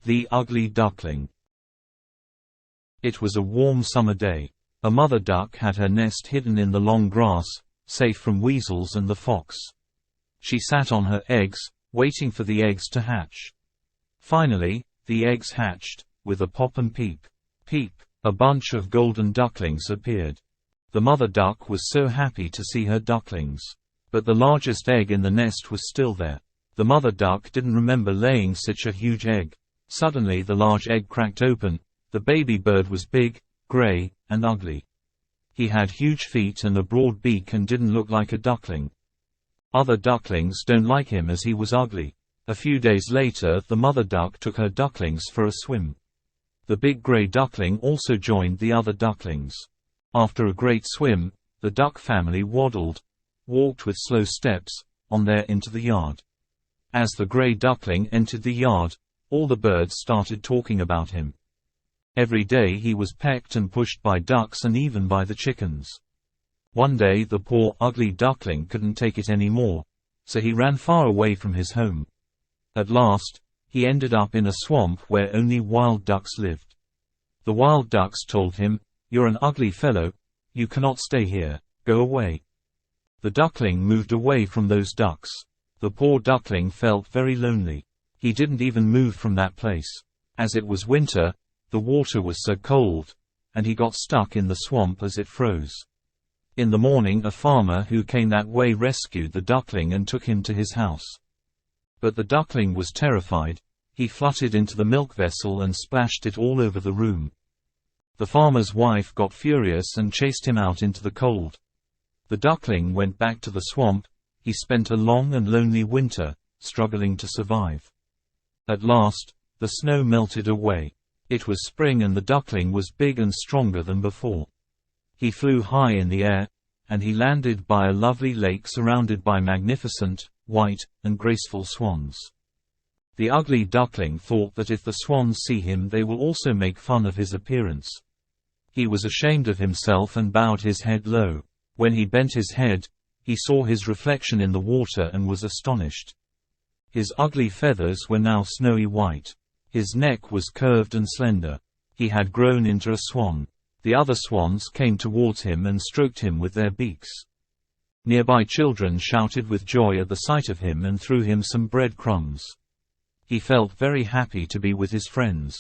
The Ugly Duckling. It was a warm summer day. A mother duck had her nest hidden in the long grass, safe from weasels and the fox. She sat on her eggs, waiting for the eggs to hatch. Finally, the eggs hatched, with a pop and peep. Peep, a bunch of golden ducklings appeared. The mother duck was so happy to see her ducklings. But the largest egg in the nest was still there. The mother duck didn't remember laying such a huge egg. Suddenly the large egg cracked open. The baby bird was big, gray, and ugly. He had huge feet and a broad beak and didn't look like a duckling. Other ducklings don't like him as he was ugly. A few days later the mother duck took her ducklings for a swim. The big gray duckling also joined the other ducklings. After a great swim, the duck family walked with slow steps, on there into the yard. As the gray duckling entered the yard, all the birds started talking about him. Every day he was pecked and pushed by ducks and even by the chickens. One day the poor ugly duckling couldn't take it anymore, so he ran far away from his home. At last, he ended up in a swamp where only wild ducks lived. The wild ducks told him, "You're an ugly fellow, you cannot stay here, go away." The duckling moved away from those ducks. The poor duckling felt very lonely. He didn't even move from that place. As it was winter, the water was so cold, and he got stuck in the swamp as it froze. In the morning a farmer who came that way rescued the duckling and took him to his house. But the duckling was terrified. He fluttered into the milk vessel and splashed it all over the room. The farmer's wife got furious and chased him out into the cold. The duckling went back to the swamp. He spent a long and lonely winter, struggling to survive. At last, the snow melted away. It was spring and the duckling was big and stronger than before. He flew high in the air, and he landed by a lovely lake surrounded by magnificent, white, and graceful swans. The ugly duckling thought that if the swans see him they will also make fun of his appearance. He was ashamed of himself and bowed his head low. When he bent his head, he saw his reflection in the water and was astonished. His ugly feathers were now snowy white. His neck was curved and slender. He had grown into a swan. The other swans came towards him and stroked him with their beaks. Nearby children shouted with joy at the sight of him and threw him some bread crumbs. He felt very happy to be with his friends.